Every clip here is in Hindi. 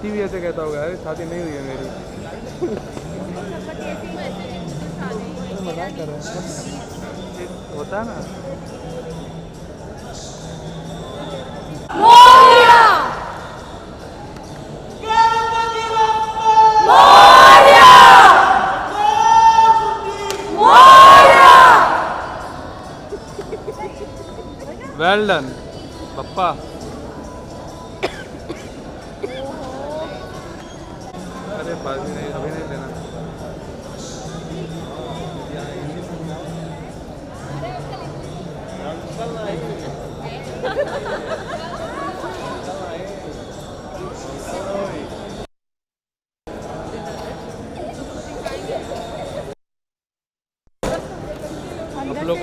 साथी भी ऐसे कहता होगा, अरे शादी नहीं हुई है मेरी। मजाक कर रहे हैं। होता है ना। वेल डन पप्पा। अरे बाजी नहीं, अभी नहीं देना। आप लोग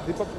दीपक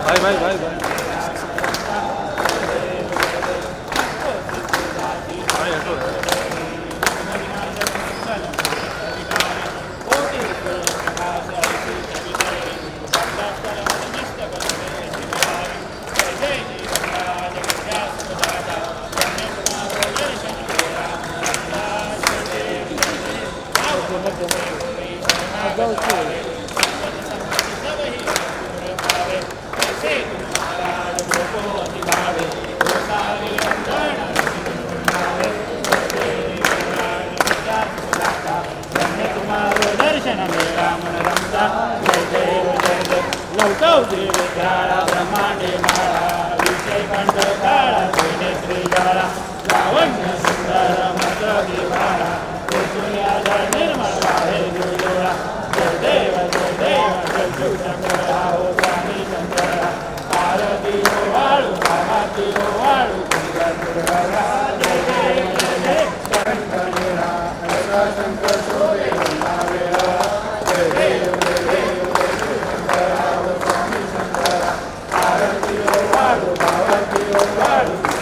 भाई भाई भाई भाई भाई हटो। चौधरी विद्याळा ब्रह्मांडे माळा विषय कंठ काळा त्रिनेत्री ज्वाळा लावण्य सुंदर मत्र दिवाळा निर्मळ आहे गुरुडोळा जय देव जय शंकर हो स्वामी शंकर पार्वती हो वाळू पार्वती हो वाळू जय देव शंकर शोभे जय देव पार्वती हो वाळू पार्वती हो वाळू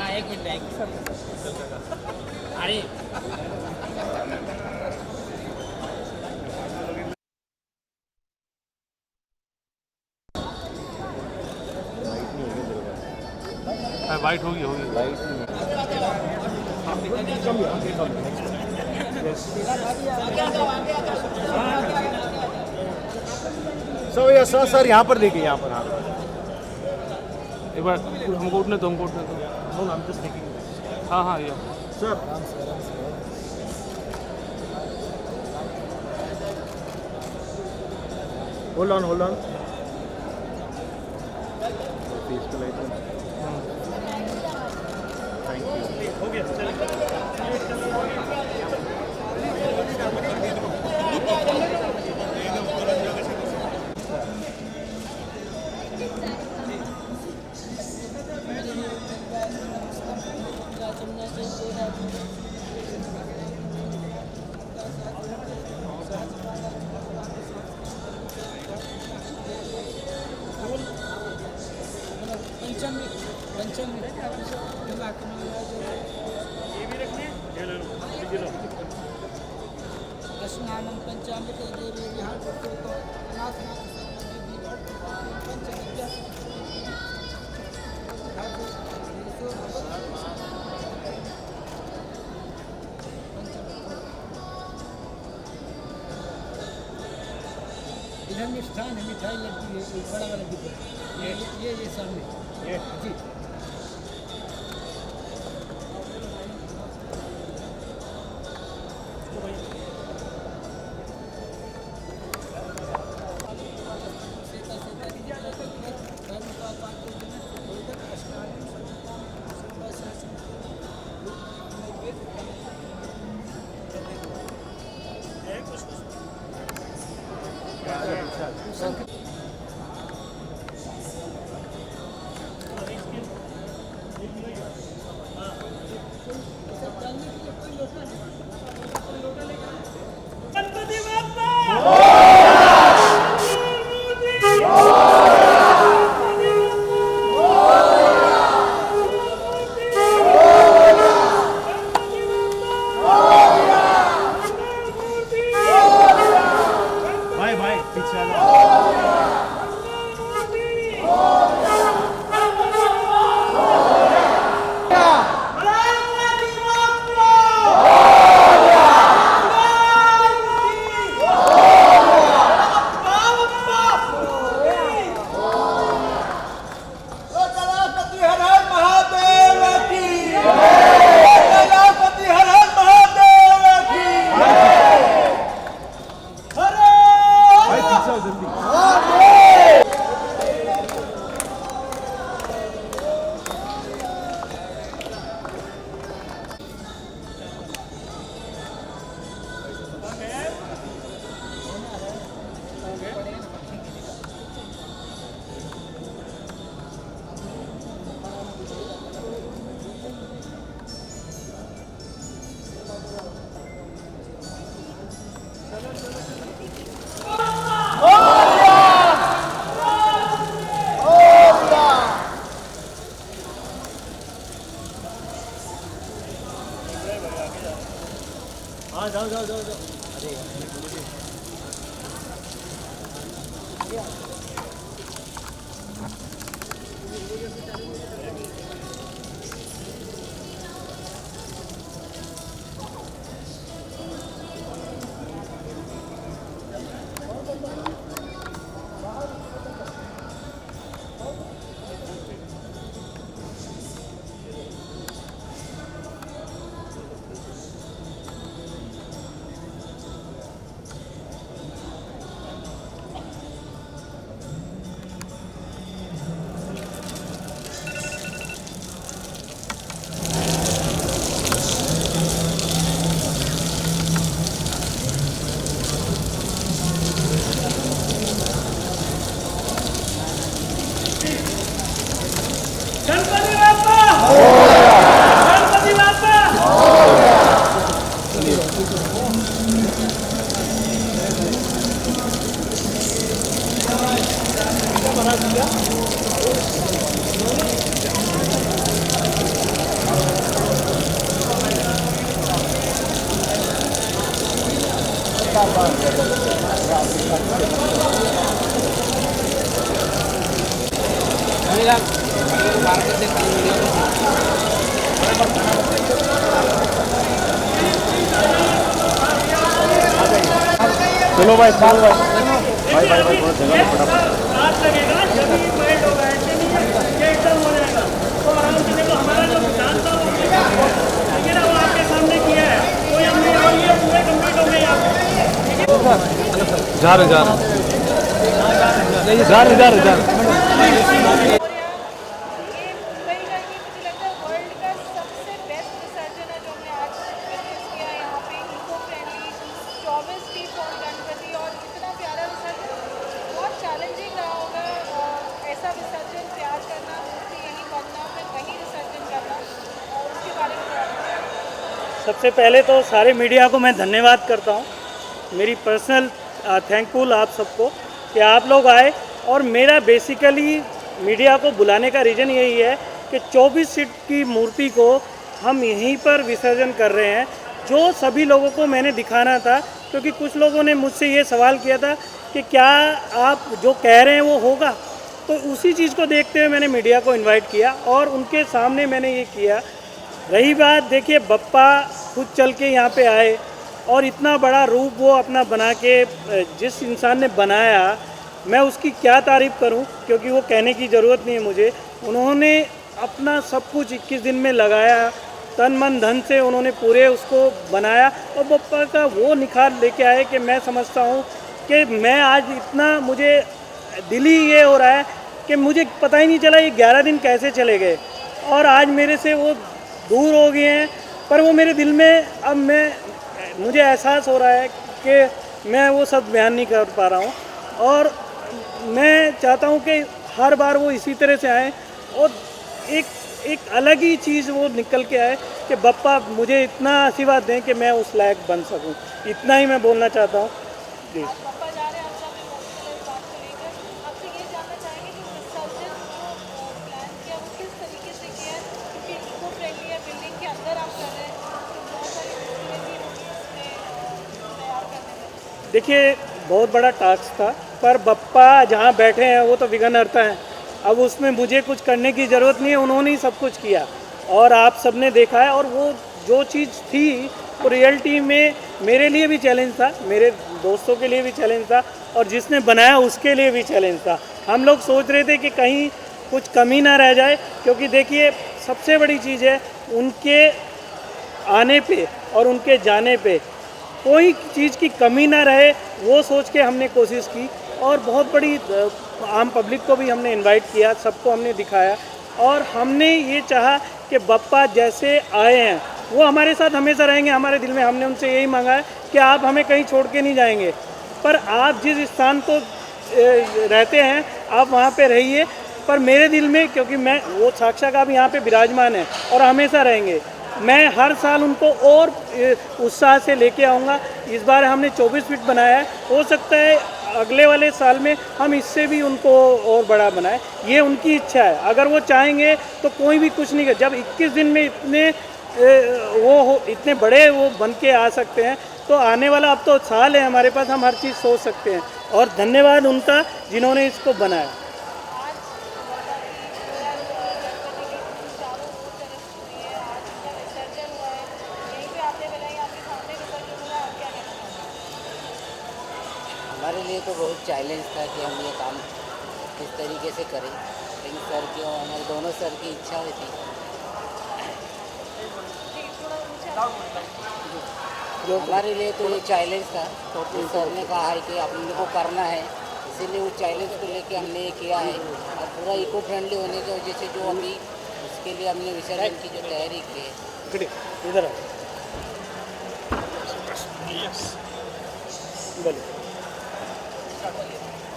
एक मिनिट आणि वाइट होगी लाइट सर सर सर यहाँ पर देखिए यहाँ पर हाँ एक बार हमको उठने दो हम जस्ट टेकिंग हाँ हाँ ये सर होल्ड ऑन फेस पे लाइट थैंक यू स्नानं पंचामृत देवी विहार नाथ इधर मिष्ठान है, मिठाई लगती है, कोई बड़ा वाला डिब्बा ये सामने ये जी भाई पीछे आ जाओ भाई पीछे आओ जल्दी हाँ जाओ जाओ जाओ जाओ चलो भाई, चलो भाई, भाई थोड़ा जगह में फटाफट। हाथ लगेगा जब ही पॉइंट होगा, ऐसे नहीं है ये एकदम हो जाएगा। तो आराम से देखो, हमारा जो सिद्धांत था वो लेकिन अब आपके सामने किया है, कोई हम नहीं, और ये पूरे कंप्लीट हो गए यहाँ पे। जा रहे जा रहे जा रहे जा रहे जा रहे। ये मुंबई का, ये मुझे लगता है वर्ल्ड का सबसे बेस्ट विसर्जन है जो हमने आज विटनेस किया है यहाँ पे। इको फ्रेंडली 24 फीट और गणपति, और इतना प्यारा विसर्जन। बहुत चैलेंजिंग रहा होगा ऐसा विसर्जन तैयार करना, मूर्ति यहीं बनना, फिर वहीं विसर्जन करना, और उसके बारे में थोड़ा बताएं। सबसे पहले तो सारे मीडिया को मैं धन्यवाद करता हूँ, मेरी पर्सनल थैंकफुल आप सबको कि आप लोग आए। और मेरा बेसिकली मीडिया को बुलाने का रीज़न यही है कि 24 फीट की मूर्ति को हम यहीं पर विसर्जन कर रहे हैं, जो सभी लोगों को मैंने दिखाना था। क्योंकि कुछ लोगों ने मुझसे ये सवाल किया था कि क्या आप जो कह रहे हैं वो होगा, तो उसी चीज़ को देखते हुए मैंने मीडिया को इनवाइट किया और उनके सामने मैंने ये किया। रही बात, देखिए बप्पा खुद चल के यहाँ पे आए और इतना बड़ा रूप वो अपना बना के, जिस इंसान ने बनाया, मैं उसकी क्या तारीफ़ करूं, क्योंकि वो कहने की ज़रूरत नहीं है मुझे। उन्होंने अपना सब कुछ 21 दिन में लगाया, तन मन धन से उन्होंने पूरे उसको बनाया और बप्पा का वो निखार लेके आए कि मैं समझता हूं कि मैं आज इतना, मुझे दिल ही ये हो रहा है कि मुझे पता ही नहीं चला ये 11 दिन कैसे चले गए और आज मेरे से वो दूर हो गए हैं। पर वो मेरे दिल में अब मुझे एहसास हो रहा है कि मैं वो सब बयान नहीं कर पा रहा हूँ। और मैं चाहता हूँ कि हर बार वो इसी तरह से आए और एक अलग ही चीज़ वो निकल के आए कि बप्पा मुझे इतना आशीर्वाद दें कि मैं उस लायक बन सकूँ। इतना ही मैं बोलना चाहता हूँ जी। आज पापा जा रहे हैं, आप सब इमोशनल इस बात को लेकर। आपसे ये जानना चाहेंगे कि विसर्जन जो प्लान किया वो किस तरीके से किया है, क्योंकि इको फ्रेंडली है, बिल्डिंग के अंदर आप कर रहे हैं, तो बहुत सारी मुश्किलें भी होगी इसमें तैयार करने में। देखिए बहुत बड़ा टास्क था, पर बप्पा जहाँ बैठे हैं वो तो विघ्नहर्ता हैं। अब उसमें मुझे कुछ करने की ज़रूरत नहीं है, उन्होंने ही सब कुछ किया और आप सबने देखा है। और वो जो चीज़ थी वो रियलिटी में मेरे लिए भी चैलेंज था, मेरे दोस्तों के लिए भी चैलेंज था और जिसने बनाया उसके लिए भी चैलेंज था। हम लोग सोच रहे थे कि कहीं कुछ कमी ना रह जाए, क्योंकि देखिए सबसे बड़ी चीज़ है उनके आने पे और उनके जाने पे कोई चीज़ की कमी ना रहे, वो सोच के हमने कोशिश की। और बहुत बड़ी आम पब्लिक को भी हमने इनवाइट किया, सबको हमने दिखाया और हमने ये चाहा कि बप्पा जैसे आए हैं वो हमारे साथ हमेशा रहेंगे हमारे दिल में। हमने उनसे यही मांगा है कि आप हमें कहीं छोड़ के नहीं जाएंगे, पर आप जिस स्थान को रहते हैं आप वहाँ पे रहिए, पर मेरे दिल में, क्योंकि मैं वो साक्षात आप यहाँ पे विराजमान है और हमेशा रहेंगे। मैं हर साल उनको और उत्साह से लेके आऊँगा। इस बार हमने 24 फीट बनाया है, हो सकता है अगले वाले साल में हम इससे भी उनको और बड़ा बनाएं, ये उनकी इच्छा है। अगर वो चाहेंगे तो कोई भी कुछ नहीं कर, जब 21 दिन में इतने बड़े वो बन के आ सकते हैं, तो आने वाला अब तो साल है हमारे पास, हम हर चीज़ सोच सकते हैं। और धन्यवाद उनका जिन्होंने इसको बनाया। हमारे लिए तो बहुत चैलेंज था कि हम ये काम किस तरीके से करें, लेकिन सर की और हमारे दोनों सर की इच्छा हुई थी। हमारे लिए तो ये चैलेंज था, तो सर ने कहा है कि अपने को करना है, इसीलिए उस चैलेंज को लेके हमने ये किया है। और पूरा इको फ्रेंडली होने की वजह से जो अभी उसके लिए हमने विसर्जन की जो तैयारी की है। इधर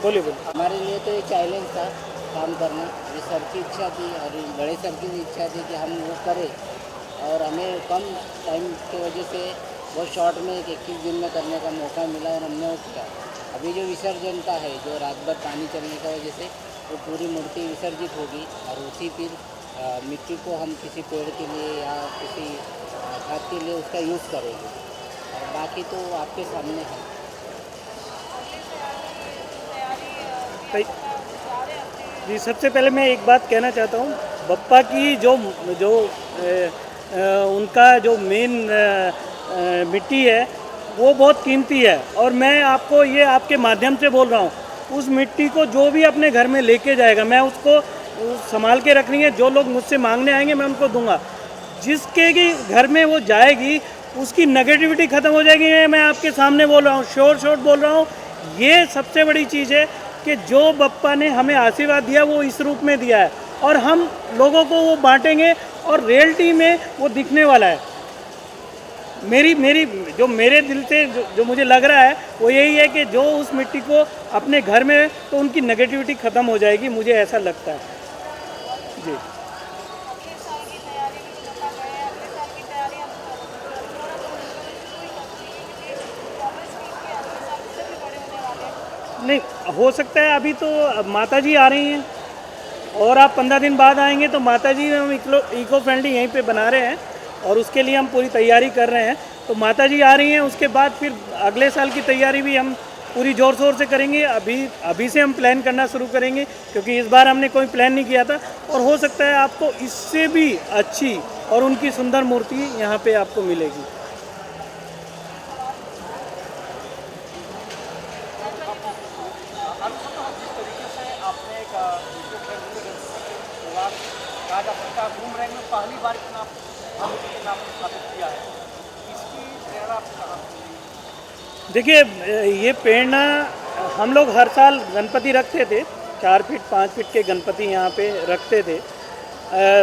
बोलिए बोलिए। हमारे लिए तो ये चैलेंज था काम करना। ये सर की इच्छा थी और बड़े सर की भी इच्छा थी कि हम वो करें, और हमें कम टाइम की वजह से बहुत शॉर्ट में 21 दिन में करने का मौका मिला और हमने वो किया। अभी जो विसर्जन का है, जो रात भर पानी चलने की वजह से वो पूरी मूर्ति विसर्जित होगी और उसी फिर मिट्टी को हम किसी पेड़ के लिए या किसी खाद के लिए उसका यूज़ करेंगे। और बाकी तो आपके सामने है। जी, सबसे पहले मैं एक बात कहना चाहता हूँ, बप्पा की जो जो उनका जो मेन मिट्टी है वो बहुत कीमती है, और मैं आपको ये आपके माध्यम से बोल रहा हूँ, उस मिट्टी को जो भी अपने घर में लेके जाएगा मैं उसको संभाल के रखनी है। जो लोग मुझसे मांगने आएंगे मैं उनको दूंगा। जिसके की घर में वो जाएगी उसकी नेगेटिविटी ख़त्म हो जाएगी। मैं आपके सामने बोल रहा हूँ, शोर बोल रहा हूँ। ये सबसे बड़ी चीज़ है कि जो बप्पा ने हमें आशीर्वाद दिया वो इस रूप में दिया है, और हम लोगों को वो बांटेंगे और रियलिटी में वो दिखने वाला है। मेरी जो मेरे दिल से जो मुझे लग रहा है वो यही है कि जो उस मिट्टी को अपने घर में, तो उनकी नेगेटिविटी ख़त्म हो जाएगी, मुझे ऐसा लगता है जी। अगले साल की तैयारी भी तो बता गए हैं, अगले साल की तैयारी हम थोड़ा सा शुरू ही कर देंगे, क्योंकि 24 टीम के अगले साल से भी बड़े होने वाले हैं। नहीं हो सकता है, अभी तो माता जी आ रही हैं और आप 15 दिन बाद आएंगे तो माता जी हम इको फ्रेंडली यहीं पे बना रहे हैं और उसके लिए हम पूरी तैयारी कर रहे हैं। तो माता जी आ रही हैं, उसके बाद फिर अगले साल की तैयारी भी हम पूरी ज़ोर शोर से करेंगे। अभी से हम प्लान करना शुरू करेंगे, क्योंकि इस बार हमने कोई प्लान नहीं किया था, और हो सकता है आपको इससे भी अच्छी और उनकी सुंदर मूर्ति यहाँ पे आपको मिलेगी। घूम रहे में पहली बार इतना नाम स्थापित किया है, इसकी प्रेरणा आपको कहाँ से मिली? देखिए, ये प्रेरणा हम लोग हर साल गणपति रखते थे, 4 फीट 5 फीट के गणपति यहाँ पे रखते थे।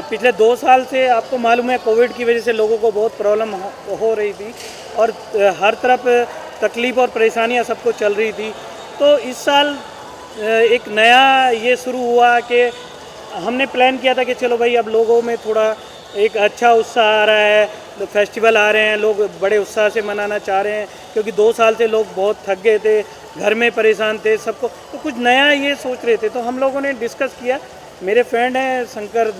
पिछले 2 साल से आपको मालूम है कोविड की वजह से लोगों को बहुत प्रॉब्लम हो रही थी और हर तरफ तकलीफ़ और परेशानियाँ सबको चल रही थी। तो इस साल एक नया ये शुरू हुआ कि हमने प्लान किया था कि चलो भाई अब लोगों में थोड़ा एक अच्छा उत्साह आ रहा है, तो फेस्टिवल आ रहे हैं, लोग बड़े उत्साह से मनाना चाह रहे हैं, क्योंकि 2 साल से लोग बहुत थक गए थे, घर में परेशान थे सबको, तो कुछ नया ये सोच रहे थे। तो हम लोगों ने डिस्कस किया, मेरे फ्रेंड हैं शंकर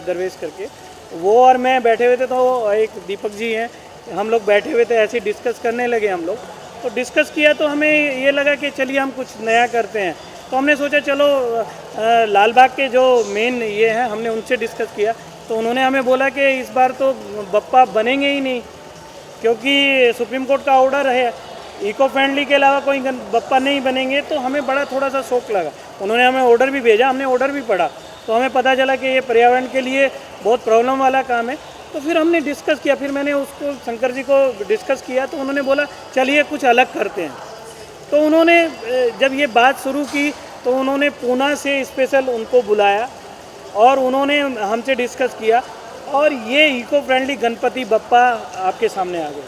दरवेश करके, वो और मैं बैठे हुए थे, तो एक दीपक जी हैं, हम लोग बैठे हुए थे, ऐसे डिस्कस करने लगे हम लोग। तो डिस्कस किया तो हमें ये लगा कि चलिए हम कुछ नया करते हैं। तो हमने सोचा चलो लाल बाग के जो मेन ये हैं, हमने उनसे डिस्कस किया, तो उन्होंने हमें बोला कि इस बार तो बप्पा बनेंगे ही नहीं, क्योंकि सुप्रीम कोर्ट का ऑर्डर है, इको फ्रेंडली के अलावा कोई बप्पा नहीं बनेंगे। तो हमें बड़ा थोड़ा सा शौक लगा। उन्होंने हमें ऑर्डर भी भेजा, हमने ऑर्डर भी पढ़ा, तो हमें पता चला कि ये पर्यावरण के लिए बहुत प्रॉब्लम वाला काम है। तो फिर हमने डिस्कस किया, फिर मैंने उसको शंकर जी को डिस्कस किया, तो उन्होंने बोला चलिए कुछ अलग करते हैं। तो उन्होंने जब ये बात शुरू की तो उन्होंने पूना से स्पेशल उनको बुलाया और उन्होंने हमसे डिस्कस किया, और ये इको फ्रेंडली गणपति बप्पा आपके सामने आ गए।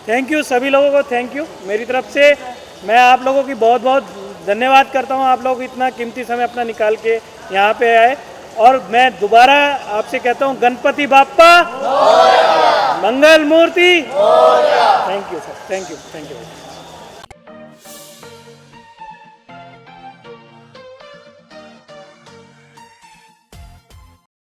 थैंक यू सभी लोगों को, थैंक यू मेरी तरफ से। मैं आप लोगों की बहुत बहुत धन्यवाद करता हूँ। आप लोग इतना कीमती समय अपना निकाल के यहाँ पे आए, और मैं दोबारा आपसे कहता हूँ गणपति बाप्पा मंगल मूर्ति। Thank you sir, thank you.